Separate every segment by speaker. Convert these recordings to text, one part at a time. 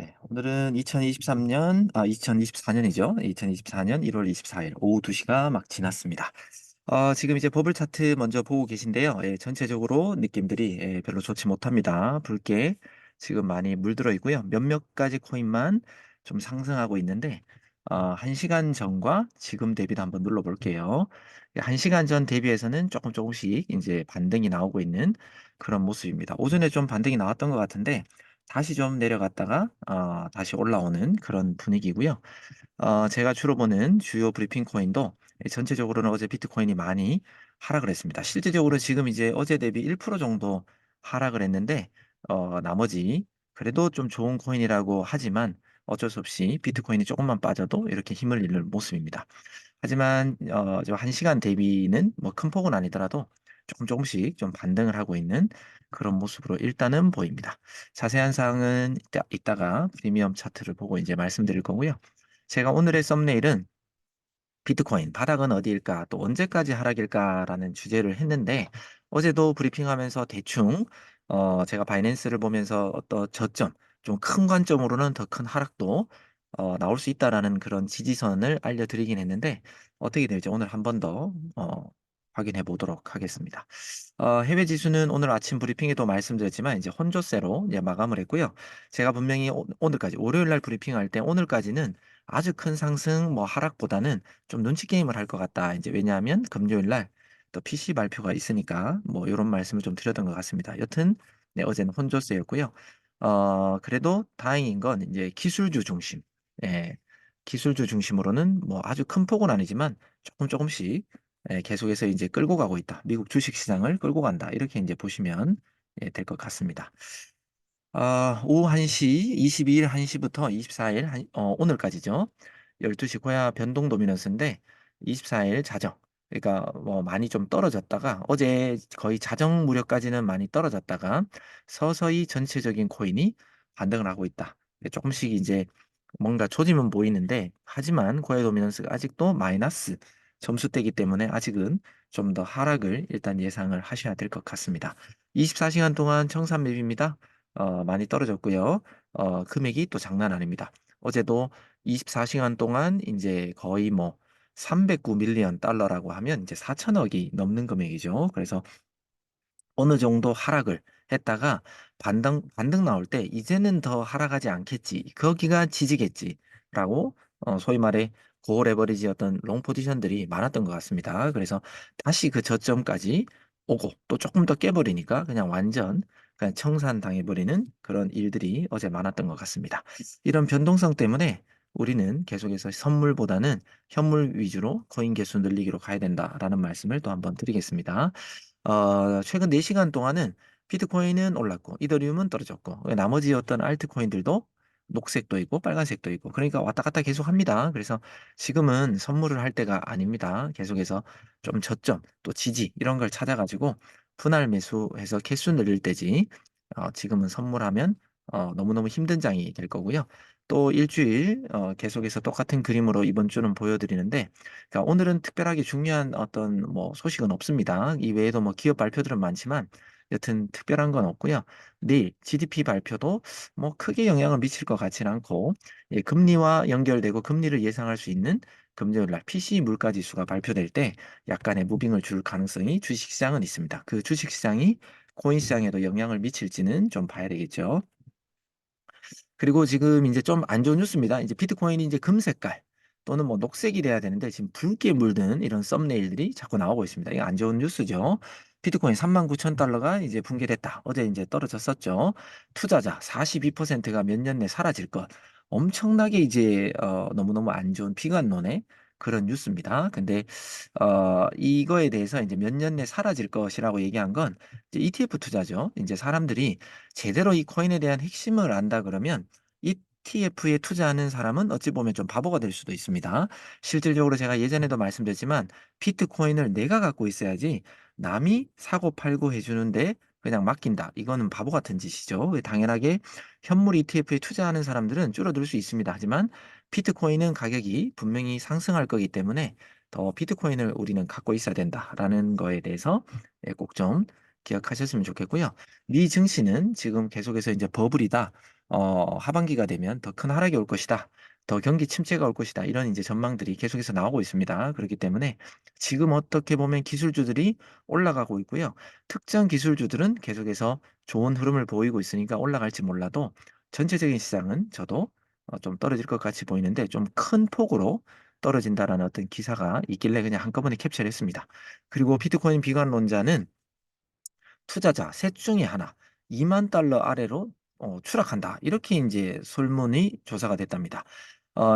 Speaker 1: 네, 오늘은 2024년이죠. 2024년 1월 24일 오후 2시가 막 지났습니다. 지금 이제 버블 차트 먼저 보고 계신데요. 예, 전체적으로 느낌들이 별로 좋지 못합니다. 붉게 지금 많이 물들어 있고요. 몇몇 가지 코인만 좀 상승하고 있는데, 1시간 전과 지금 대비도 한번 눌러볼게요. 1시간 전 대비해서는 조금씩 이제 반등이 나오고 있는 그런 모습입니다. 오전에 좀 반등이 나왔던 것 같은데, 다시 좀 내려갔다가 다시 올라오는 그런 분위기고요. 제가 주로 보는 주요 브리핑 코인도 전체적으로는 어제 비트코인이 많이 하락을 했습니다. 실제적으로 지금 이제 어제 대비 1% 정도 하락을 했는데 나머지 그래도 좀 좋은 코인이라고 하지만 어쩔 수 없이 비트코인이 조금만 빠져도 이렇게 힘을 잃는 모습입니다. 하지만 저 1시간 대비는 뭐 큰 폭은 아니더라도 조금씩 좀 반등을 하고 있는 그런 모습으로 일단은 보입니다. 자세한 사항은 이따가 프리미엄 차트를 보고 이제 말씀드릴 거고요. 제가 오늘의 썸네일은 비트코인 바닥은 어디일까 또 언제까지 하락일까라는 주제를 했는데 어제도 브리핑하면서 대충 제가 바이낸스를 보면서 어떤 저점 좀 큰 관점으로는 더 큰 하락도 나올 수 있다라는 그런 지지선을 알려드리긴 했는데 어떻게 될지 오늘 한 번 더 확인해 보도록 하겠습니다. 해외 지수는 오늘 아침 브리핑에도 말씀드렸지만 이제 혼조세로 이제 마감을 했고요. 제가 분명히 오늘까지 월요일 날 브리핑할 때 오늘까지는 아주 큰 상승 뭐 하락보다는 좀 눈치 게임을 할 것 같다. 이제 왜냐하면 금요일 날 또 PC 발표가 있으니까 뭐 이런 말씀을 좀 드렸던 것 같습니다. 여튼 네, 어제는 혼조세였고요. 그래도 다행인 건 이제 기술주 중심, 예, 기술주 중심으로는 뭐 아주 큰 폭은 아니지만 조금씩 계속해서 이제 끌고 가고 있다. 미국 주식 시장을 끌고 간다. 이렇게 이제 보시면 될 것 같습니다. 오후 1시, 22일 1시부터 24일, 오늘까지죠. 12시 고야 변동 도미넌스인데 24일 자정. 그러니까 뭐 많이 좀 떨어졌다가 어제 거의 자정 무렵까지는 많이 떨어졌다가 서서히 전체적인 코인이 반등을 하고 있다. 조금씩 이제 뭔가 조짐은 보이는데 하지만 고야 도미넌스가 아직도 마이너스 점수대기 때문에 아직은 좀 더 하락을 일단 예상을 하셔야 될 것 같습니다. 24시간 동안 청산 맵입니다. 많이 떨어졌고요. 금액이 또 장난 아닙니다. 어제도 24시간 동안 이제 거의 뭐 309 밀리언 달러라고 하면 이제 4천억이 넘는 금액이죠. 그래서 어느 정도 하락을 했다가 반등 나올 때 이제는 더 하락하지 않겠지. 거기가 지지겠지라고 소위 말해 고 레버리지 어떤 롱 포지션들이 많았던 것 같습니다. 그래서 다시 그 저점까지 오고 또 조금 더 깨버리니까 그냥 완전 그냥 청산 당해버리는 그런 일들이 어제 많았던 것 같습니다. 이런 변동성 때문에 우리는 계속해서 선물보다는 현물 위주로 코인 개수 늘리기로 가야 된다라는 말씀을 또 한번 드리겠습니다. 최근 4시간 동안은 비트코인은 올랐고, 이더리움은 떨어졌고, 나머지 어떤 알트코인들도 녹색도 있고, 빨간색도 있고, 그러니까 왔다 갔다 계속 합니다. 그래서 지금은 선물을 할 때가 아닙니다. 계속해서 좀 저점, 또 지지, 이런 걸 찾아가지고 분할 매수해서 개수 늘릴 때지, 지금은 선물하면 너무너무 힘든 장이 될 거고요. 또 일주일 계속해서 똑같은 그림으로 이번 주는 보여드리는데, 그러니까 오늘은 특별하게 중요한 어떤 뭐 소식은 없습니다. 이 외에도 뭐 기업 발표들은 많지만 여튼 특별한 건 없고요. 내일 GDP 발표도 뭐 크게 영향을 미칠 것 같지는 않고 금리와 연결되고 금리를 예상할 수 있는 금요일 날 PC 물가 지수가 발표될 때 약간의 무빙을 줄 가능성이 주식시장은 있습니다. 그 주식시장이 코인 시장에도 영향을 미칠지는 좀 봐야 되겠죠. 그리고 지금 이제 좀 안 좋은 뉴스입니다. 이제 비트코인이 이제 금색깔 또는 뭐 녹색이 돼야 되는데 지금 붉게 물든 이런 썸네일들이 자꾸 나오고 있습니다. 이거 안 좋은 뉴스죠. 비트코인 39,000달러가 이제 붕괴됐다. 어제 이제 떨어졌었죠. 투자자 42%가 몇 년 내 사라질 것. 엄청나게 이제 너무너무 안 좋은 비관론의 그런 뉴스입니다. 근데 이거에 대해서 이제 몇 년 내 사라질 것이라고 얘기한 건 이제 ETF 투자죠. 이제 사람들이 제대로 이 코인에 대한 핵심을 안다 그러면 ETF에 투자하는 사람은 어찌 보면 좀 바보가 될 수도 있습니다. 실질적으로 제가 예전에도 말씀드렸지만 비트코인을 내가 갖고 있어야지 남이 사고 팔고 해주는데 그냥 맡긴다. 이거는 바보 같은 짓이죠. 당연하게 현물 ETF에 투자하는 사람들은 줄어들 수 있습니다. 하지만 비트코인은 가격이 분명히 상승할 거기 때문에 더 비트코인을 우리는 갖고 있어야 된다라는 거에 대해서 꼭 좀 기억하셨으면 좋겠고요. 미 증시는 지금 계속해서 이제 버블이다. 하반기가 되면 더 큰 하락이 올 것이다. 더 경기 침체가 올 것이다. 이런 이제 전망들이 계속해서 나오고 있습니다. 그렇기 때문에 지금 어떻게 보면 기술주들이 올라가고 있고요. 특정 기술주들은 계속해서 좋은 흐름을 보이고 있으니까 올라갈지 몰라도 전체적인 시장은 저도 좀 떨어질 것 같이 보이는데 좀 큰 폭으로 떨어진다라는 어떤 기사가 있길래 그냥 한꺼번에 캡처를 했습니다. 그리고 비트코인 비관론자는 투자자 셋 중에 하나 2만 달러 아래로 추락한다. 이렇게 이제 설문이 조사가 됐답니다.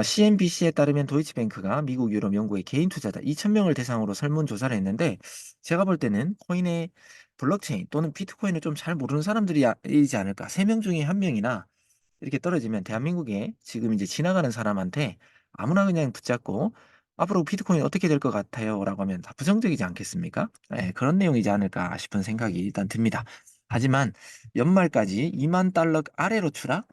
Speaker 1: CNBC에 따르면 도이치뱅크가 미국, 유럽, 영국의 개인 투자자 2,000명을 대상으로 설문 조사를 했는데 제가 볼 때는 코인의 블록체인 또는 비트코인을 좀 잘 모르는 사람들이지 않을까. 3명 중에 1명이나 이렇게 떨어지면 대한민국에 지금 이제 지나가는 사람한테 아무나 그냥 붙잡고 앞으로 비트코인 어떻게 될 것 같아요? 라고 하면 다 부정적이지 않겠습니까? 예, 그런 내용이지 않을까 싶은 생각이 일단 듭니다. 하지만 연말까지 2만 달러 아래로 추락?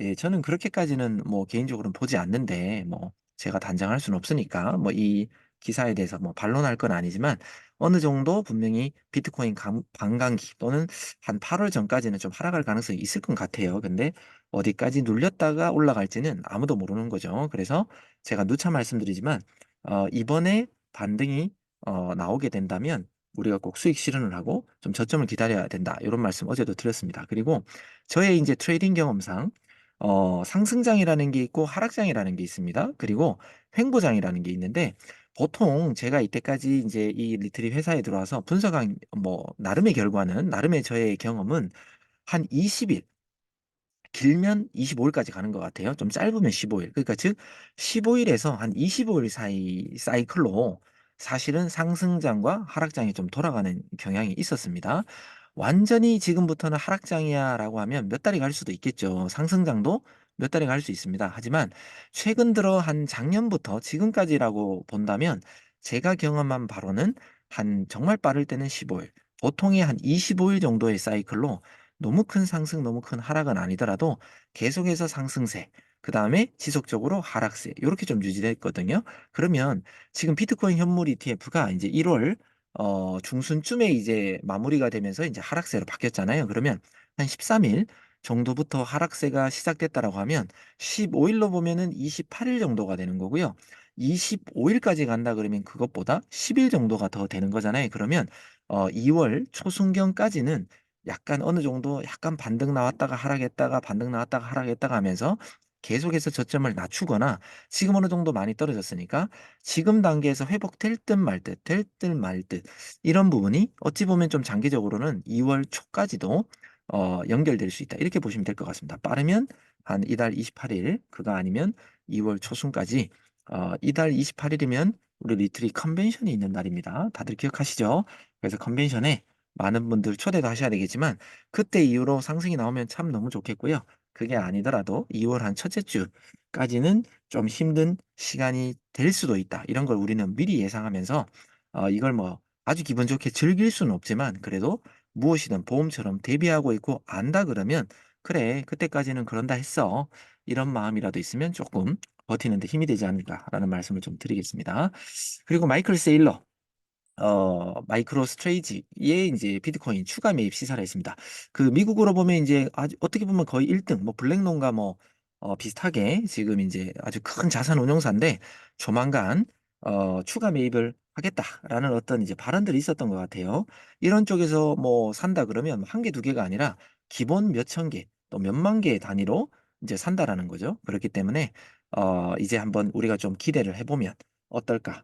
Speaker 1: 예, 저는 그렇게까지는 뭐 개인적으로는 보지 않는데 뭐 제가 단정할 수는 없으니까 뭐 이 기사에 대해서 뭐 반론할 건 아니지만 어느 정도 분명히 비트코인 반감기 또는 한 8월 전까지는 좀 하락할 가능성이 있을 것 같아요. 근데 어디까지 눌렸다가 올라갈지는 아무도 모르는 거죠. 그래서 제가 누차 말씀드리지만 이번에 반등이 나오게 된다면 우리가 꼭 수익 실현을 하고 좀 저점을 기다려야 된다. 이런 말씀 어제도 드렸습니다. 그리고 저의 이제 트레이딩 경험상 상승장이라는 게 있고 하락장이라는 게 있습니다. 그리고 횡보장이라는 게 있는데 보통 제가 이때까지 이제 이 리트립 회사에 들어와서 분석한 뭐 나름의 결과는 나름의 저의 경험은 한 20일 길면 25일까지 가는 것 같아요. 좀 짧으면 15일. 그러니까 즉 15일에서 한 25일 사이 사이클로 사실은 상승장과 하락장이 좀 돌아가는 경향이 있었습니다. 완전히 지금부터는 하락장이야라고 하면 몇 달이 갈 수도 있겠죠. 상승장도 몇 달이 갈 수 있습니다. 하지만 최근 들어 한 작년부터 지금까지라고 본다면 제가 경험한 바로는 한 정말 빠를 때는 15일, 보통의 한 25일 정도의 사이클로 너무 큰 상승, 너무 큰 하락은 아니더라도 계속해서 상승세, 그 다음에 지속적으로 하락세, 이렇게 좀 유지됐거든요. 그러면 지금 비트코인 현물 ETF가 이제 1월 중순쯤에 이제 마무리가 되면서 이제 하락세로 바뀌었잖아요. 그러면 한 13일 정도부터 하락세가 시작됐다라고 하면 15일로 보면은 28일 정도가 되는 거고요. 25일까지 간다 그러면 그것보다 10일 정도가 더 되는 거잖아요. 그러면 2월 초순경까지는 약간 어느 정도 약간 반등 나왔다가 하락했다가 반등 나왔다가 하락했다가 하면서 계속해서 저점을 낮추거나 지금 어느 정도 많이 떨어졌으니까 지금 단계에서 회복될 듯 말 듯, 될 듯 말 듯 이런 부분이 어찌 보면 좀 장기적으로는 2월 초까지도 연결될 수 있다. 이렇게 보시면 될 것 같습니다. 빠르면 한 이달 28일, 그거 아니면 2월 초순까지 이달 28일이면 우리 리트리 컨벤션이 있는 날입니다. 다들 기억하시죠? 그래서 컨벤션에 많은 분들 초대도 하셔야 되겠지만 그때 이후로 상승이 나오면 참 너무 좋겠고요. 그게 아니더라도 2월 한 첫째 주까지는 좀 힘든 시간이 될 수도 있다. 이런 걸 우리는 미리 예상하면서 이걸 뭐 아주 기분 좋게 즐길 수는 없지만 그래도 무엇이든 보험처럼 대비하고 있고 안다 그러면 그래 그때까지는 그런다 했어. 이런 마음이라도 있으면 조금 버티는 데 힘이 되지 않을까라는 말씀을 좀 드리겠습니다. 그리고 마이클 세일러 마이크로 스트레이지에 이제 비트코인 추가 매입 시사를 했습니다. 그 미국으로 보면 이제 아주 어떻게 보면 거의 1등, 뭐 블랙론과 뭐 비슷하게 지금 이제 아주 큰 자산 운용사인데 조만간 추가 매입을 하겠다라는 어떤 이제 발언들이 있었던 것 같아요. 이런 쪽에서 뭐 산다 그러면 한 개, 두 개가 아니라 기본 몇 천 개, 또 몇만 개 단위로 이제 산다라는 거죠. 그렇기 때문에 이제 한번 우리가 좀 기대를 해보면 어떨까?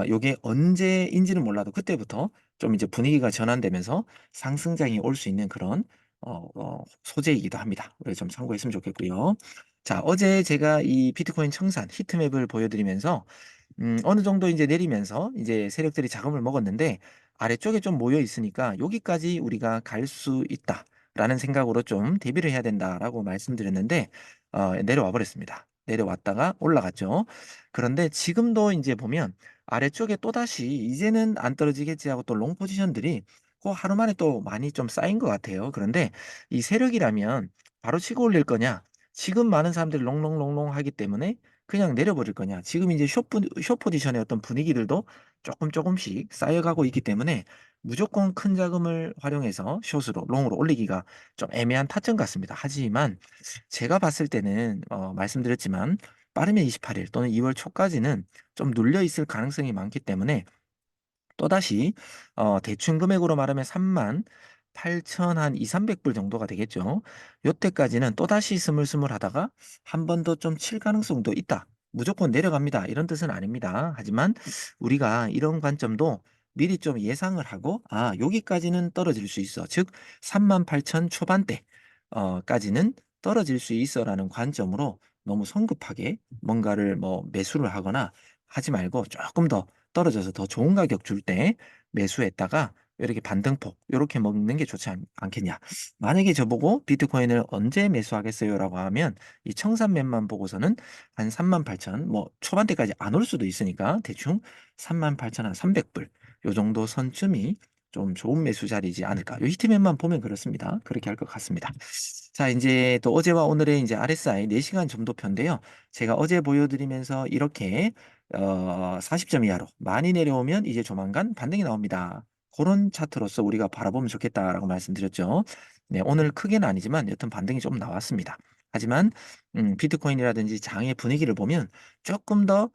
Speaker 1: 요게 언제인지는 몰라도 그때부터 좀 이제 분위기가 전환되면서 상승장이 올 수 있는 그런 소재이기도 합니다. 그래서 좀 참고했으면 좋겠고요. 자, 어제 제가 이 비트코인 청산 히트맵을 보여드리면서 어느 정도 이제 내리면서 이제 세력들이 자금을 먹었는데 아래쪽에 좀 모여 있으니까 여기까지 우리가 갈 수 있다라는 생각으로 좀 대비를 해야 된다라고 말씀드렸는데 내려와 버렸습니다. 내려왔다가 올라갔죠. 그런데 지금도 이제 보면 아래쪽에 또다시 이제는 안 떨어지겠지 하고 또 롱 포지션들이 그 하루 만에 또 많이 좀 쌓인 것 같아요. 그런데 이 세력이라면 바로 치고 올릴 거냐? 지금 많은 사람들이 롱롱롱롱 하기 때문에 그냥 내려버릴 거냐. 지금 이제 숏 포지션의 어떤 분위기들도 조금씩 쌓여가고 있기 때문에 무조건 큰 자금을 활용해서 숏으로, 롱으로 올리기가 좀 애매한 타점 같습니다. 하지만 제가 봤을 때는 말씀드렸지만 빠르면 28일 또는 2월 초까지는 좀 눌려 있을 가능성이 많기 때문에 또다시 대충 금액으로 말하면 3만 8천 한 2, 300불 정도가 되겠죠. 요때까지는 또다시 스물스물 하다가 한 번 더 좀 칠 가능성도 있다. 무조건 내려갑니다. 이런 뜻은 아닙니다. 하지만 우리가 이런 관점도 미리 좀 예상을 하고, 여기까지는 떨어질 수 있어. 즉, 3만 8천 초반대 까지는 떨어질 수 있어라는 관점으로 너무 성급하게 뭔가를 뭐 매수를 하거나 하지 말고 조금 더 떨어져서 더 좋은 가격 줄 때 매수했다가 이렇게 반등폭 이렇게 먹는 게 좋지 않겠냐. 만약에 저보고 비트코인을 언제 매수하겠어요라고 하면 이 청산맨만 보고서는 한 3만 8천 뭐 초반대까지 안 올 수도 있으니까 대충 3만 8천 한 300불 요 정도 선쯤이 좀 좋은 매수 자리이지 않을까. 요 히트맨만 보면 그렇습니다. 그렇게 할 것 같습니다. 자, 이제 또 어제와 오늘의 이제 RSI 4시간 점도표인데요. 제가 어제 보여드리면서 이렇게 40점 이하로 많이 내려오면 이제 조만간 반등이 나옵니다. 그런 차트로서 우리가 바라보면 좋겠다라고 말씀드렸죠. 네, 오늘 크게는 아니지만 여튼 반등이 좀 나왔습니다. 하지만 비트코인이라든지 장의 분위기를 보면 조금 더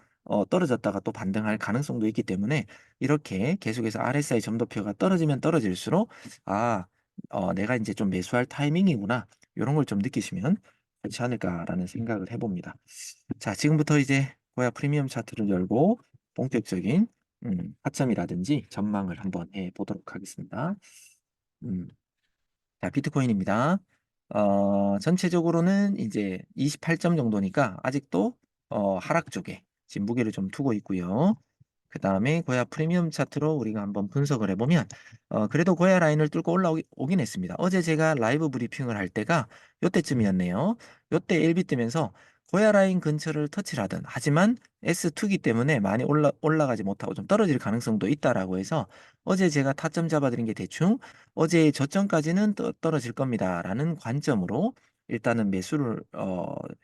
Speaker 1: 떨어졌다가 또 반등할 가능성도 있기 때문에 이렇게 계속해서 RSI 점도표가 떨어지면 떨어질수록 내가 이제 좀 매수할 타이밍이구나. 이런 걸 좀 느끼시면 좋지 않을까라는 생각을 해봅니다. 자, 지금부터 이제 고야 프리미엄 차트를 열고 본격적인 타점이라든지 전망을 한번 해보도록 하겠습니다. 음, 자, 비트코인입니다. 전체적으로는 이제 28점 정도니까 아직도 하락 쪽에 지금 무게를 좀 두고 있고요. 그 다음에 고야 프리미엄 차트로 우리가 한번 분석을 해보면 그래도 고야 라인을 뚫고 올라오긴 했습니다. 어제 제가 라이브 브리핑을 할 때가 요때쯤이었네요. 요때 LB 뜨면서 고야 라인 근처를 터치를 하든 하지만 S2기 때문에 많이 올라가지 못하고 좀 떨어질 가능성도 있다라고 해서 어제 제가 타점 잡아드린 게 대충 어제 저점까지는 떨어질 겁니다 라는 관점으로 일단은 매수를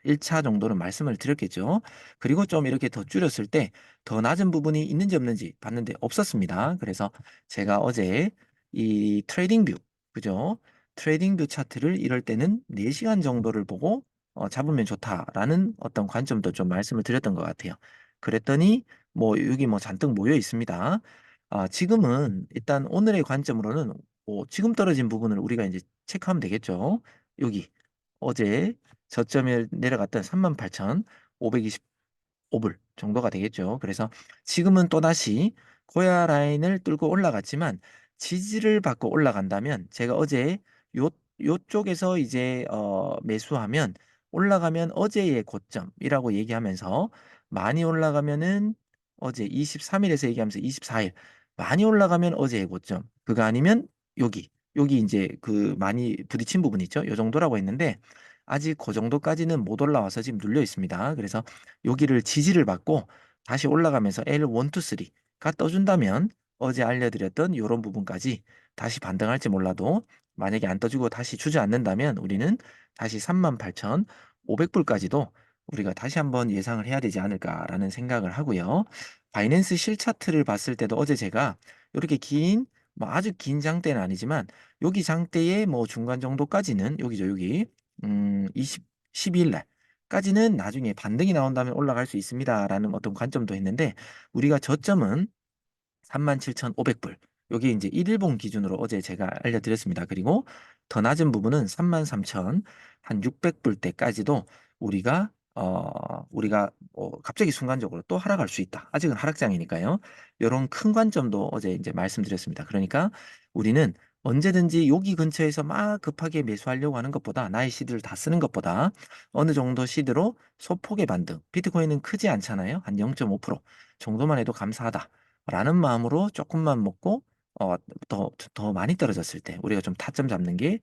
Speaker 1: 1차 정도는 말씀을 드렸겠죠. 그리고 좀 이렇게 더 줄였을 때 더 낮은 부분이 있는지 없는지 봤는데 없었습니다. 그래서 제가 어제 이 트레이딩 뷰, 그죠? 트레이딩 뷰 차트를 이럴 때는 4시간 정도를 보고 잡으면 좋다라는 어떤 관점도 좀 말씀을 드렸던 것 같아요. 그랬더니 뭐 여기 뭐 잔뜩 모여 있습니다. 지금은 일단 오늘의 관점으로는 지금 떨어진 부분을 우리가 이제 체크하면 되겠죠. 여기 어제 저점에 내려갔던 38,525불 정도가 되겠죠. 그래서 지금은 또다시 고야 라인을 뚫고 올라갔지만 지지를 받고 올라간다면 제가 어제 요 요쪽에서 이제 매수하면 올라가면 어제의 고점이라고 얘기하면서 많이 올라가면은 어제 23일에서 얘기하면서 24일 많이 올라가면 어제의 고점 그거 아니면 여기 이제 그 많이 부딪힌 부분 있죠. 요 정도라고 했는데 아직 그 정도까지는 못 올라와서 지금 눌려 있습니다. 그래서 여기를 지지를 받고 다시 올라가면서 L1, 2, 3가 떠준다면 어제 알려드렸던 이런 부분까지 다시 반등할지 몰라도 만약에 안 떠주고 다시 주저앉는다면 우리는 다시 38,500불까지도 우리가 다시 한번 예상을 해야 되지 않을까라는 생각을 하고요. 바이낸스 실차트를 봤을 때도 어제 제가 이렇게 뭐 아주 긴 장대는 아니지만 여기 장대의 뭐 중간 정도까지는 여기죠, 여기 12일 날까지는 나중에 반등이 나온다면 올라갈 수 있습니다라는 어떤 관점도 했는데 우리가 저점은 37,500불. 여기 이제 1일봉 기준으로 어제 제가 알려드렸습니다. 그리고 더 낮은 부분은 33,000, 한 600불대까지도 우리가 갑자기 순간적으로 또 하락할 수 있다. 아직은 하락장이니까요. 이런 큰 관점도 어제 이제 말씀드렸습니다. 그러니까 우리는 언제든지 여기 근처에서 막 급하게 매수하려고 하는 것보다 나의 시드를 다 쓰는 것보다 어느 정도 시드로 소폭의 반등. 비트코인은 크지 않잖아요. 한 0.5% 정도만 해도 감사하다. 라는 마음으로 조금만 먹고 더 많이 떨어졌을 때 우리가 좀 타점 잡는 게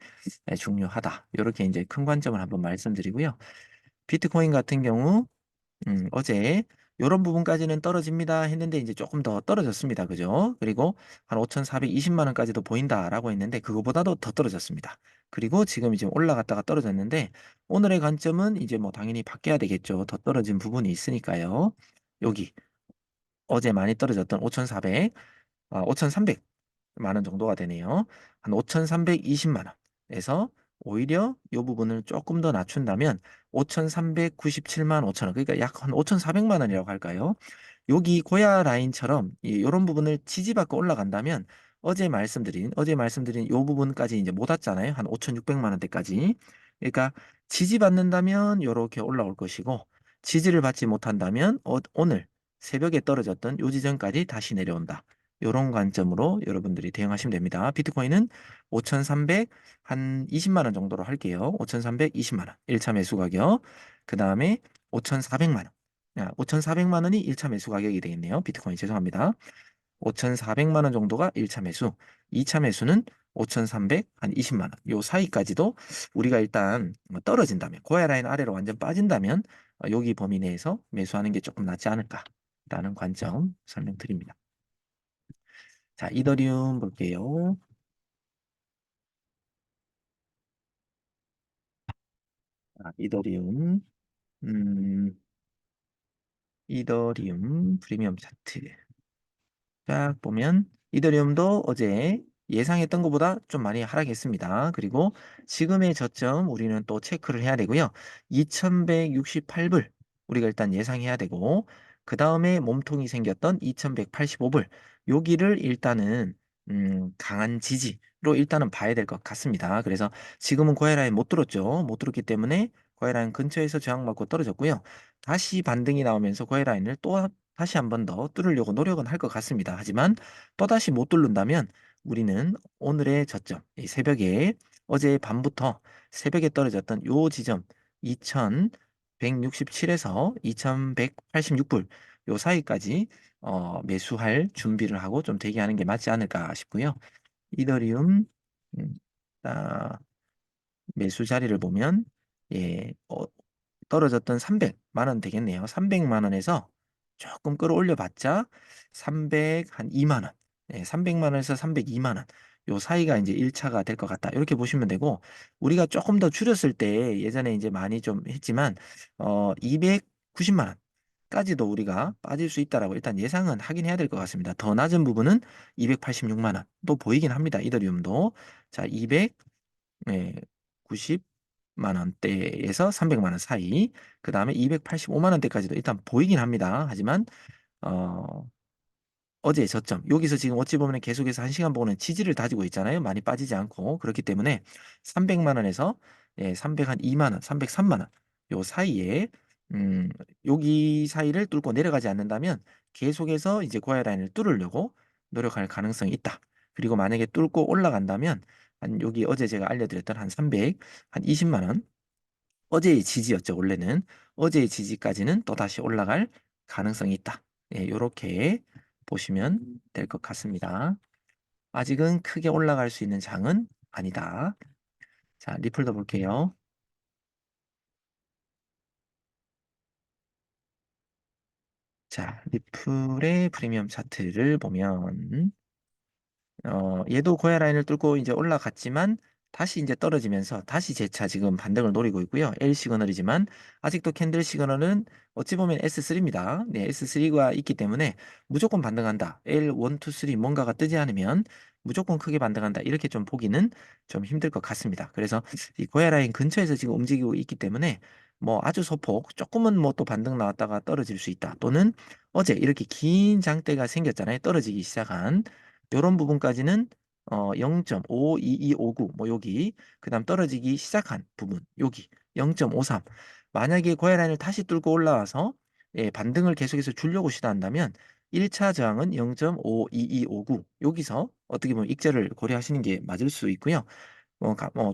Speaker 1: 중요하다. 이렇게 이제 큰 관점을 한번 말씀드리고요. 비트코인 같은 경우 어제 이런 부분까지는 떨어집니다 했는데 이제 조금 더 떨어졌습니다. 그죠? 그리고 한 5,420만 원까지도 보인다라고 했는데 그거보다도 더 떨어졌습니다. 그리고 지금 이제 올라갔다가 떨어졌는데 오늘의 관점은 이제 뭐 당연히 바뀌어야 되겠죠. 더 떨어진 부분이 있으니까요. 여기 어제 많이 떨어졌던 5,400, 5,300만 원 정도가 되네요. 한 5,320만 원에서 오히려 이 부분을 조금 더 낮춘다면 5,397만 5천 원, 그러니까 약 한 5,400만 원이라고 할까요? 여기 고야 라인처럼 이런 부분을 지지받고 올라간다면 어제 말씀드린 이 부분까지 이제 못 왔잖아요. 한 5,600만 원대까지. 그러니까 지지받는다면 이렇게 올라올 것이고 지지를 받지 못한다면 오늘 새벽에 떨어졌던 요 지점까지 다시 내려온다. 이런 관점으로 여러분들이 대응하시면 됩니다. 비트코인은 5,300, 한 20만 원 정도로 할게요. 5,320만 원. 1차 매수 가격. 그 다음에 5,400만 원. 5,400만 원이 1차 매수 가격이 되겠네요. 비트코인 죄송합니다. 5,400만 원 정도가 1차 매수. 2차 매수는 5,300, 한 20만 원. 요 사이까지도 우리가 일단 뭐 떨어진다면, 고야 라인 아래로 완전 빠진다면 여기 범위 내에서 매수하는 게 조금 낫지 않을까라는 관점 설명드립니다. 자, 이더리움 볼게요. 자, 음, 이더리움 프리미엄 차트. 쫙 보면 이더리움도 어제 예상했던 것보다 좀 많이 하락했습니다. 그리고 지금의 저점 우리는 또 체크를 해야 되고요. 2168불 우리가 일단 예상해야 되고 그 다음에 몸통이 생겼던 2185불 여기를 일단은 강한 지지로 일단은 봐야 될 것 같습니다. 그래서 지금은 고해라인 못 뚫었죠. 못 뚫었기 때문에 고해라인 근처에서 저항받고 떨어졌고요. 다시 반등이 나오면서 고해라인을 또 다시 한 번 더 뚫으려고 노력은 할 것 같습니다. 하지만 또다시 못 뚫는다면 우리는 오늘의 저점, 이 새벽에 어제 밤부터 새벽에 떨어졌던 요 지점 2167에서 2186불 요 사이까지 매수할 준비를 하고 좀 대기하는 게 맞지 않을까 싶고요. 이더리움 음, 아, 매수 자리를 보면 예, 떨어졌던 300만 원 되겠네요. 300만 원에서 조금 끌어올려 봤자 300, 한 2만 원. 예, 300만 원에서 302만 원. 요 사이가 이제 1차가 될 것 같다. 이렇게 보시면 되고, 우리가 조금 더 줄였을 때 예전에 이제 많이 좀 했지만, 290만 원까지도 우리가 빠질 수 있다라고 일단 예상은 하긴 해야 될 것 같습니다. 더 낮은 부분은 286만 원. 또 보이긴 합니다. 이더리움도. 자, 200, 예, 90만 원대에서 300만 원 사이, 그 다음에 285만 원대까지도 일단 보이긴 합니다. 하지만 어, 어제 저점 여기서 지금 어찌 보면 계속해서 1시간 보고는 지지를 다지고 있잖아요. 많이 빠지지 않고 그렇기 때문에 300만 원에서 300한 2만 원, 303만 원 요 사이에 음, 여기 사이를 뚫고 내려가지 않는다면 계속해서 이제 고야 라인을 뚫으려고 노력할 가능성이 있다. 그리고 만약에 뚫고 올라간다면 한 여기 어제 제가 알려드렸던 한 300, 한 20만 원 어제의 지지였죠. 원래는 어제의 지지까지는 또 다시 올라갈 가능성이 있다. 예, 요렇게 보시면 될 것 같습니다. 아직은 크게 올라갈 수 있는 장은 아니다. 자, 리플도 볼게요. 자, 리플의 프리미엄 차트를 보면 얘도 고야 라인을 뚫고 이제 올라갔지만 다시 이제 떨어지면서 다시 재차 지금 반등을 노리고 있고요. L 시그널이지만 아직도 캔들 시그널은 어찌 보면 S3입니다. 네, S3가 있기 때문에 무조건 반등한다. L 1, 2, 3 뭔가가 뜨지 않으면 무조건 크게 반등한다. 이렇게 좀 보기는 좀 힘들 것 같습니다. 그래서 이 고야 라인 근처에서 지금 움직이고 있기 때문에 뭐 아주 소폭 조금은 뭐 또 반등 나왔다가 떨어질 수 있다. 또는 어제 이렇게 긴 장대가 생겼잖아요. 떨어지기 시작한 요런 부분까지는 0.52259 뭐 여기 그다음 떨어지기 시작한 부분 여기 0.53 만약에 고야 라인을 다시 뚫고 올라와서 반등을 계속해서 주려고 시도한다면 1차 저항은 0.52259 여기서 어떻게 보면 익절을 고려하시는 게 맞을 수 있고요.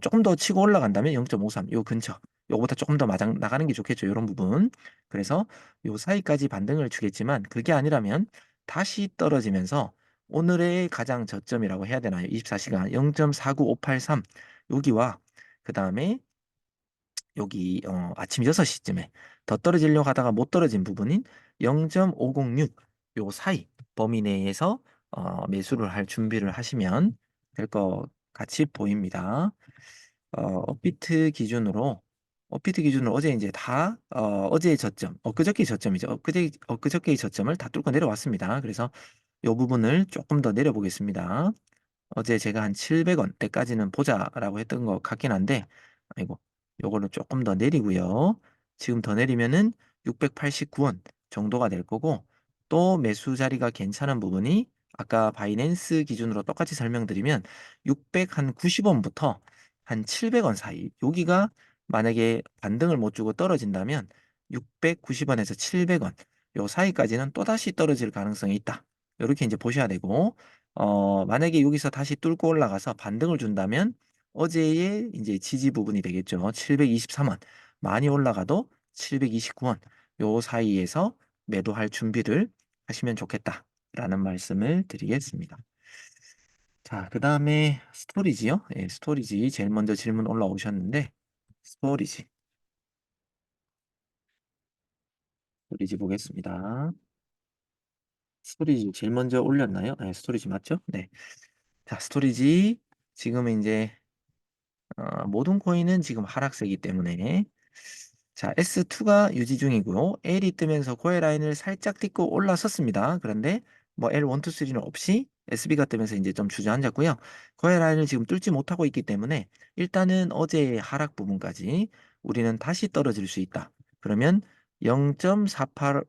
Speaker 1: 조금 더 치고 올라간다면 0.53, 요 근처. 요거보다 조금 더 마장 나가는 게 좋겠죠. 요런 부분. 그래서 요 사이까지 반등을 주겠지만 그게 아니라면 다시 떨어지면서 오늘의 가장 저점이라고 해야 되나요? 24시간 0.49583 여기와 그 다음에 여기 아침 6시쯤에 더 떨어지려고 하다가 못 떨어진 부분인 0.506 요 사이 범위 내에서 매수를 할 준비를 하시면 될 것 같이 보입니다. 업비트 기준으로 어제 이제 어제의 저점, 엊그저께의 저점이죠. 엊그저께의 저점을 다 뚫고 내려왔습니다. 그래서 이 부분을 조금 더 내려보겠습니다. 어제 제가 한 700원대까지는 보자라고 했던 것 같긴 한데, 아이고, 요거를 조금 더 내리고요. 지금 더 내리면은 689원 정도가 될 거고, 또 매수 자리가 괜찮은 부분이 아까 바이낸스 기준으로 똑같이 설명드리면 690원부터 한 700원 사이, 여기가 만약에 반등을 못 주고 떨어진다면 690원에서 700원, 요 사이까지는 또다시 떨어질 가능성이 있다. 이렇게 이제 보셔야 되고, 만약에 여기서 다시 뚫고 올라가서 반등을 준다면 어제의 이제 지지 부분이 되겠죠. 723원. 많이 올라가도 729원. 요 사이에서 매도할 준비를 하시면 좋겠다라는 말씀을 드리겠습니다. 자, 그 다음에 스토리지요. 예, 스토리지 제일 먼저 질문 올라오셨는데 스토리지. 스토리지 보겠습니다. 스토리지 제일 먼저 올렸나요? 네, 스토리지 맞죠? 네. 자, 스토리지 지금 이제 모든 코인은 지금 하락세이기 때문에 자, S2가 유지 중이고요. L이 뜨면서 고해 라인을 살짝 딛고 올라섰습니다. 그런데 뭐 L1, 2, 3는 없이 SB가 뜨면서 이제 좀 주저앉았고요. 고해 라인을 지금 뚫지 못하고 있기 때문에 일단은 어제의 하락 부분까지 우리는 다시 떨어질 수 있다. 그러면 0.48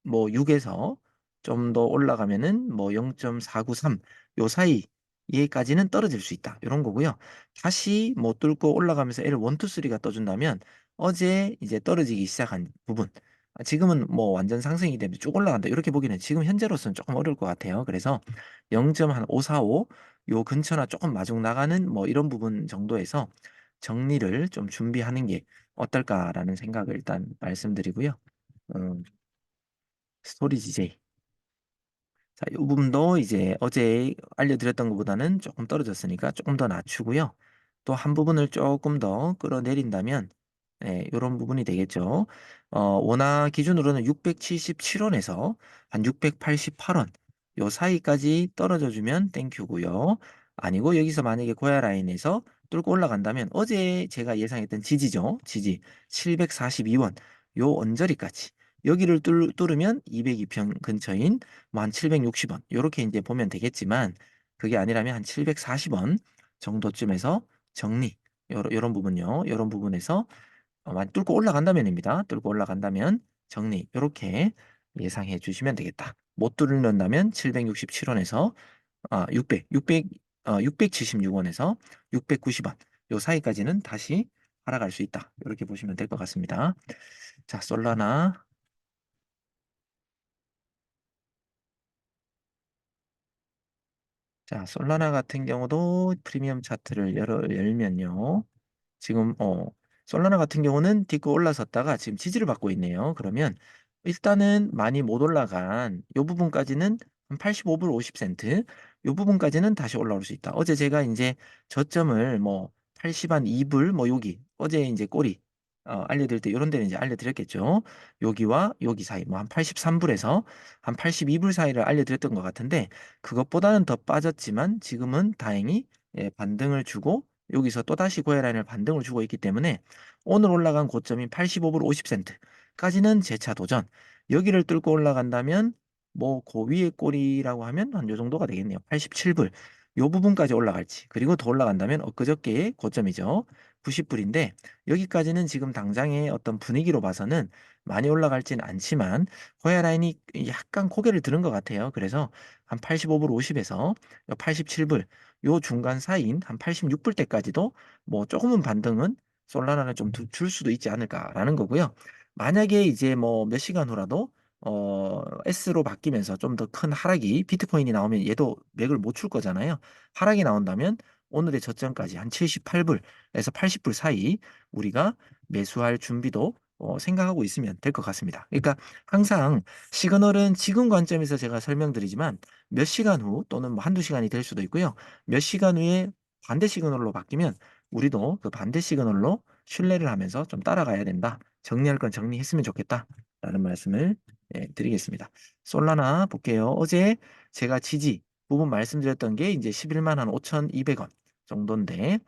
Speaker 1: 뭐 6에서 좀 더 올라가면은 뭐 0.493 요 사이에까지는 떨어질 수 있다. 이런 거고요. 다시 뭐 뚫고 올라가면서 L1, 2, 3가 떠준다면 어제 이제 떨어지기 시작한 부분. 지금은 뭐 완전 상승이기 때문에 쭉 올라간다. 이렇게 보기는 지금 현재로서는 조금 어려울 것 같아요. 그래서 0.545 요 근처나 조금 마중 나가는 뭐 이런 부분 정도에서 정리를 좀 준비하는 게 어떨까라는 생각을 일단 말씀드리고요. 음, 스토리지 J. 자, 이 부분도 이제 어제 알려드렸던 것보다는 조금 떨어졌으니까 조금 더 낮추고요. 또 한 부분을 조금 더 끌어내린다면, 네, 이런 부분이 되겠죠. 원화 기준으로는 677원에서 한 688원, 요 사이까지 떨어져 주면 땡큐고요. 아니고 여기서 만약에 고야 라인에서 뚫고 올라간다면 어제 제가 예상했던 지지죠. 지지 742원, 요 언저리까지. 여기를 뚫으면 202평 근처인 뭐 한 760원 요렇게 이제 보면 되겠지만 그게 아니라면 한 740원 정도쯤에서 정리 요런 부분요. 요런 부분에서 많이 뚫고 올라간다면입니다. 뚫고 올라간다면 정리 요렇게 예상해 주시면 되겠다. 못 뚫는다면 767원에서 676원에서 690원 요 사이까지는 다시 하락할 수 있다. 이렇게 보시면 될 것 같습니다. 자, 솔라나. 자, 솔라나 같은 경우도 프리미엄 차트를 열면요. 지금 솔라나 같은 경우는 딛고 올라섰다가 지금 지지를 받고 있네요. 그러면 일단은 많이 못 올라간 이 부분까지는 한 85불 50센트 이 부분까지는 다시 올라올 수 있다. 어제 제가 이제 저점을 뭐 80한 2불 뭐 여기 어제 이제 꼬리 알려드릴 때 이런 데는 이제 알려드렸겠죠. 여기와 여기 사이 뭐 한 83불에서 한 82불 사이를 알려드렸던 것 같은데 그것보다는 더 빠졌지만 지금은 다행히 반등을 주고 여기서 또다시 고해라인을 반등을 주고 있기 때문에 오늘 올라간 고점인 85불 50센트까지는 재차 도전. 여기를 뚫고 올라간다면 뭐 고위의 꼬리라고 하면 한 요 정도가 되겠네요. 87불. 요 부분까지 올라갈지. 그리고 더 올라간다면 엊그저께의 고점이죠. 90불인데 여기까지는 지금 당장의 어떤 분위기로 봐서는 많이 올라갈지는 않지만 고해 라인이 약간 고개를 드는 것 같아요. 그래서 한 85불 50에서 87불 요 중간 사이인 한 86불 때까지도 뭐 조금은 반등은 솔라나는 좀 줄 수도 있지 않을까라는 거고요. 만약에 이제 뭐 몇 시간 후라도 S로 바뀌면서 좀 더 큰 하락이 비트코인이 나오면 얘도 맥을 못 출 거잖아요. 하락이 나온다면 오늘의 저점까지 한 78불에서 80불 사이 우리가 매수할 준비도 생각하고 있으면 될 것 같습니다. 그러니까 항상 시그널은 지금 관점에서 제가 설명드리지만 몇 시간 후 또는 뭐 한두 시간이 될 수도 있고요. 몇 시간 후에 반대 시그널로 바뀌면 우리도 그 반대 시그널로 신뢰를 하면서 좀 따라가야 된다. 정리할 건 정리했으면 좋겠다라는 말씀을 드리겠습니다. 솔라나 볼게요. 어제 제가 지지 부분 말씀드렸던 게 이제 11만 한 5,200원 정도인데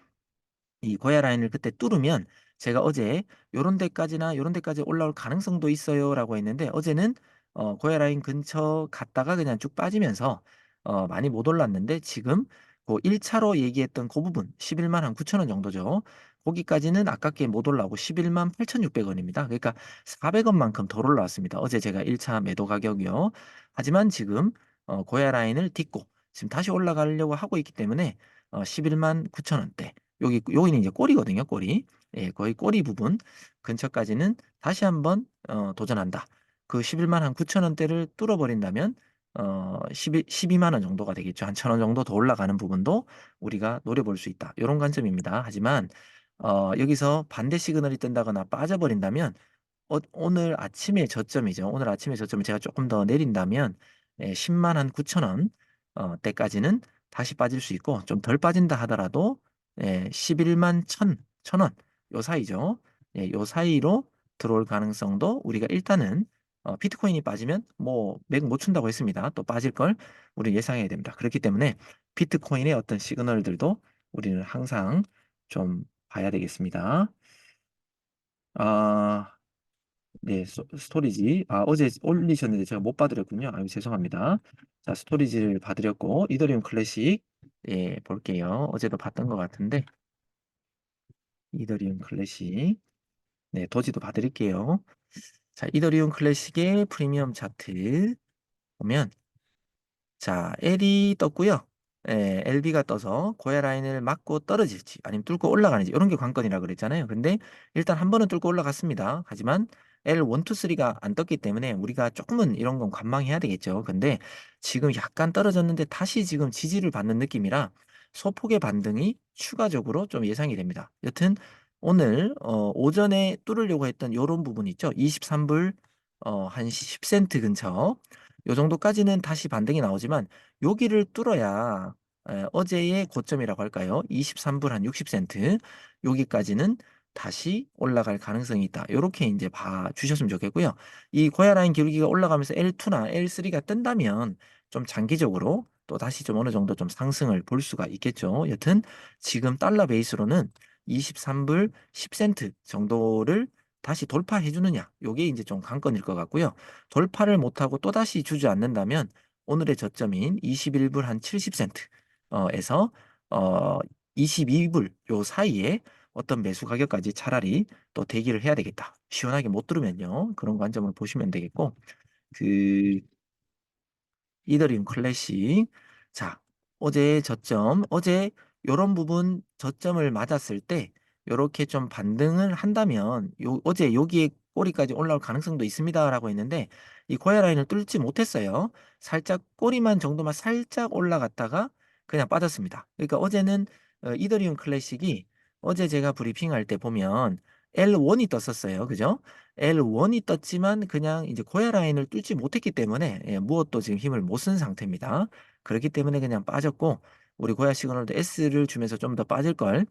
Speaker 1: 이 고야 라인을 그때 뚫으면 제가 어제 요런 데까지나 요런 데까지 올라올 가능성도 있어요라고 했는데 어제는 고야 라인 근처 갔다가 그냥 쭉 빠지면서 많이 못 올랐는데 지금 그 1차로 얘기했던 그 부분 11만 한 9천 원 정도죠. 거기까지는 아깝게 못 올라오고 11만 8,600 원입니다. 그러니까 400 원만큼 덜 올라왔습니다. 어제 제가 1차 매도 가격이요. 하지만 지금 고야 라인을 딛고 지금 다시 올라가려고 하고 있기 때문에 11만 9천 원대 여기는 이제 꼬리거든요, 꼬리. 예, 거의 꼬리 부분 근처까지는 다시 한번 도전한다. 그 11만 한 9천 원대를 뚫어버린다면 12만 원 정도가 되겠죠. 한 1,000원 정도 더 올라가는 부분도 우리가 노려볼 수 있다. 이런 관점입니다. 하지만 여기서 반대 시그널이 뜬다거나 빠져버린다면 오늘 아침의 저점이죠. 오늘 아침의 저점을 제가 조금 더 내린다면 10만 한 9천 원 때까지는 다시 빠질 수 있고 좀 덜 빠진다 하더라도 11만 천 원 요 사이죠. 요 사이로 들어올 가능성도 우리가 일단은 비트코인이 빠지면 뭐 맥 못 춘다고 했습니다. 또 빠질 걸 우리 예상해야 됩니다. 그렇기 때문에 비트코인의 어떤 시그널들도 우리는 항상 좀 봐야 되겠습니다. 아, 네, 스토리지. 어제 올리셨는데 제가 못 봐드렸군요. 아유, 죄송합니다. 자, 스토리지를 봐드렸고, 이더리움 클래식. 예, 볼게요. 어제도 봤던 것 같은데, 이더리움 클래식. 네, 도지도 봐드릴게요. 자, 이더리움 클래식의 프리미엄 차트 보면, 자, L이 떴고요. LB가 떠서 고야 라인을 맞고 떨어질지 아니면 뚫고 올라가는지 이런 게 관건이라 그랬잖아요. 근데 일단 한 번은 뚫고 올라갔습니다. 하지만 L1, 2, 3가 안 떴기 때문에 우리가 조금은 이런 건 관망해야 되겠죠. 근데 지금 약간 떨어졌는데 다시 지금 지지를 받는 느낌이라 소폭의 반등이 추가적으로 좀 예상이 됩니다. 여튼 오늘 오전에 뚫으려고 했던 이런 부분 있죠. 23불 한 10센트 근처 요 정도까지는 다시 반등이 나오지만 여기를 뚫어야 어제의 고점이라고 할까요? 23불 한 60센트 여기까지는 다시 올라갈 가능성이 있다. 이렇게 이제 봐 주셨으면 좋겠고요. 이 고야 라인 기울기가 올라가면서 L2나 L3가 뜬다면 좀 장기적으로 또 다시 좀 어느 정도 좀 상승을 볼 수가 있겠죠. 여튼 지금 달러 베이스로는 23불 10센트 정도를 다시 돌파해 주느냐. 요게 이제 좀 관건일 것 같고요. 돌파를 못하고 또다시 주저앉는다면 오늘의 저점인 21불 한 70센트 에서 어 22불 요 사이에 어떤 매수 가격까지 차라리 또 대기를 해야 되겠다. 시원하게 못 들으면요. 그런 관점을 보시면 되겠고 그 이더리움 클래식. 자, 어제 저점, 어제 요런 부분 저점을 맞았을 때 요렇게 좀 반등을 한다면 어제 여기에 꼬리까지 올라올 가능성도 있습니다라고 했는데 이 고야 라인을 뚫지 못했어요. 살짝 꼬리만 정도만 살짝 올라갔다가 그냥 빠졌습니다. 그러니까 어제는 이더리움 클래식이 어제 제가 브리핑할 때 보면 L1이 떴었어요. 그죠? L1이 떴지만 그냥 이제 고야 라인을 뚫지 못했기 때문에 무엇도 지금 힘을 못 쓴 상태입니다. 그렇기 때문에 그냥 빠졌고 우리 고야 시그널도 S를 주면서 좀 더 빠질 걸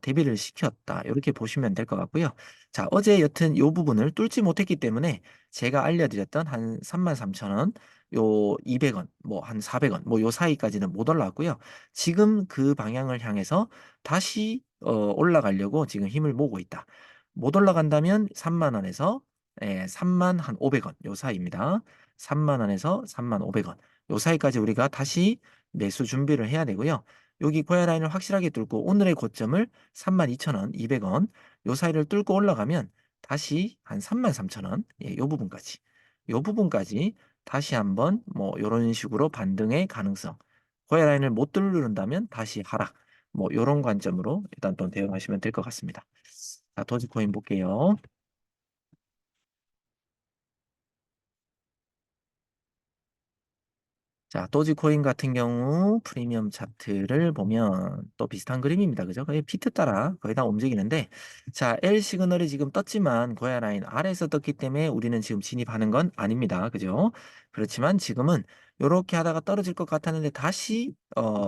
Speaker 1: 대비를 시켰다. 이렇게 보시면 될 것 같고요. 자, 어제 여튼 요 부분을 뚫지 못했기 때문에 제가 알려드렸던 한 33,000원, 요 200원, 뭐 한 400원, 뭐 요 사이까지는 못 올라왔고요. 지금 그 방향을 향해서 다시 올라가려고 지금 힘을 모으고 있다. 못 올라간다면 3만 원에서 3만 한 500원 요 사이입니다. 3만 원에서 3만 500원 요 사이까지 우리가 다시 매수 준비를 해야 되고요. 여기 고야 라인을 확실하게 뚫고 오늘의 고점을 3만 2천 원, 200원 요 사이를 뚫고 올라가면 다시 한 3만 3천 원, 요 부분까지 요 부분까지 다시 한번 뭐 요런 식으로 반등의 가능성. 고야 라인을 못 뚫는다면 다시 하락. 뭐 요런 관점으로 일단 또 대응하시면 될 것 같습니다. 자, 도지코인 볼게요. 자, 도지코인 같은 경우 프리미엄 차트를 보면 또 비슷한 그림입니다. 그죠? 거의 피트 따라 거의 다 움직이는데 자, L 시그널이 지금 떴지만 고야 라인 아래에서 떴기 때문에 우리는 지금 진입하는 건 아닙니다. 그죠? 그렇지만 지금은 이렇게 하다가 떨어질 것 같았는데 다시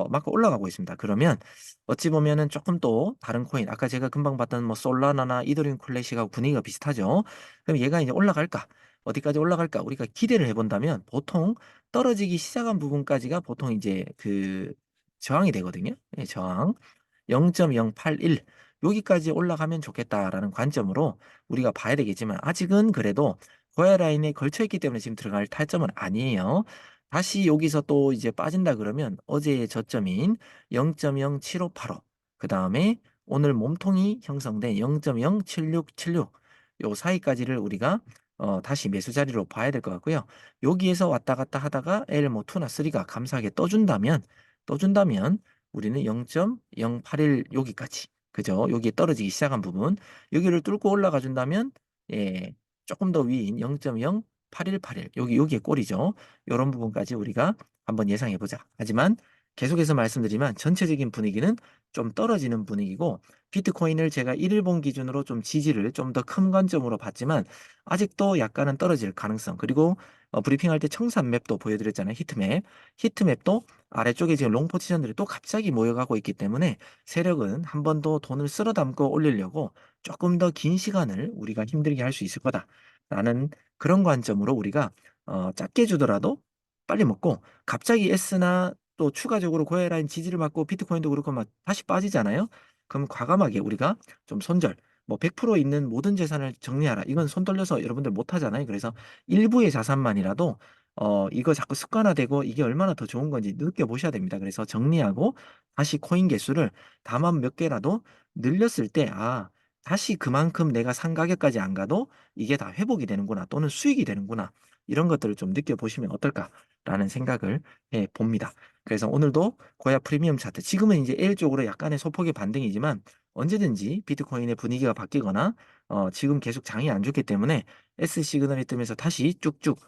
Speaker 1: 막 올라가고 있습니다. 그러면 어찌 보면은 조금 또 다른 코인 아까 제가 금방 봤던 뭐 솔라나나 이더리움 클래식하고 분위기가 비슷하죠. 그럼 얘가 이제 올라갈까? 어디까지 올라갈까? 우리가 기대를 해본다면 보통 떨어지기 시작한 부분까지가 보통 이제 그 저항이 되거든요. 예, 저항. 0.081 여기까지 올라가면 좋겠다라는 관점으로 우리가 봐야 되겠지만 아직은 그래도 고야 라인에 걸쳐 있기 때문에 지금 들어갈 타점은 아니에요. 다시 여기서 또 이제 빠진다 그러면 어제의 저점인 0.07585 그 다음에 오늘 몸통이 형성된 0.07676 요 사이까지를 우리가 다시 매수 자리로 봐야 될 것 같고요. 여기에서 왔다 갔다 하다가 L 뭐 2나 3가 감사하게 떠준다면 우리는 0.081 여기까지 그죠? 여기에 떨어지기 시작한 부분 여기를 뚫고 올라가 준다면 예, 조금 더 위인 0.08181 여기에 꼴이죠. 이런 부분까지 우리가 한번 예상해 보자. 하지만 계속해서 말씀드리면 전체적인 분위기는 좀 떨어지는 분위기고 비트코인을 제가 1일봉 기준으로 좀 지지를 좀 더 큰 관점으로 봤지만 아직도 약간은 떨어질 가능성 그리고 브리핑할 때 청산 맵도 보여드렸잖아요. 히트맵도 아래쪽에 지금 롱 포지션들이 또 갑자기 모여가고 있기 때문에 세력은 한 번 더 돈을 쓸어 담고 올리려고 조금 더 긴 시간을 우리가 힘들게 할 수 있을 거다라는 그런 관점으로 우리가 작게 주더라도 빨리 먹고 갑자기 S나 또 추가적으로 고야 라인 지지를 받고 비트코인도 그렇고 막 다시 빠지잖아요. 그럼 과감하게 우리가 좀 손절 뭐 100% 있는 모든 재산을 정리하라. 이건 손 떨려서 여러분들 못 하잖아요. 그래서 일부의 자산만이라도 이거 자꾸 습관화되고 이게 얼마나 더 좋은 건지 느껴보셔야 됩니다. 그래서 정리하고 다시 코인 개수를 다만 몇 개라도 늘렸을 때, 아, 다시 그만큼 내가 산 가격까지 안 가도 이게 다 회복이 되는구나, 또는 수익이 되는구나, 이런 것들을 좀 느껴보시면 어떨까라는 생각을 해 봅니다. 그래서 오늘도 고야 프리미엄 차트, 지금은 이제 L 쪽으로 약간의 소폭의 반등이지만 언제든지 비트코인의 분위기가 바뀌거나 지금 계속 장이 안 좋기 때문에 S 시그널이 뜨면서 다시 쭉쭉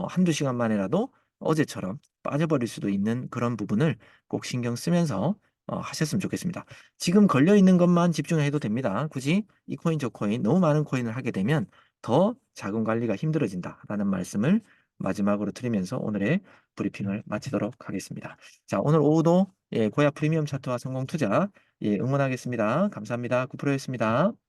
Speaker 1: 한두 시간 만에라도 어제처럼 빠져버릴 수도 있는 그런 부분을 꼭 신경 쓰면서 하셨으면 좋겠습니다. 지금 걸려 있는 것만 집중해도 됩니다. 굳이 이 코인 저 코인 너무 많은 코인을 하게 되면 더 자금 관리가 힘들어진다라는 말씀을 마지막으로 드리면서 오늘의 브리핑을 마치도록 하겠습니다. 자, 오늘 오후도 고야 프리미엄 차트와 성공 투자 응원하겠습니다. 감사합니다. 구프로였습니다.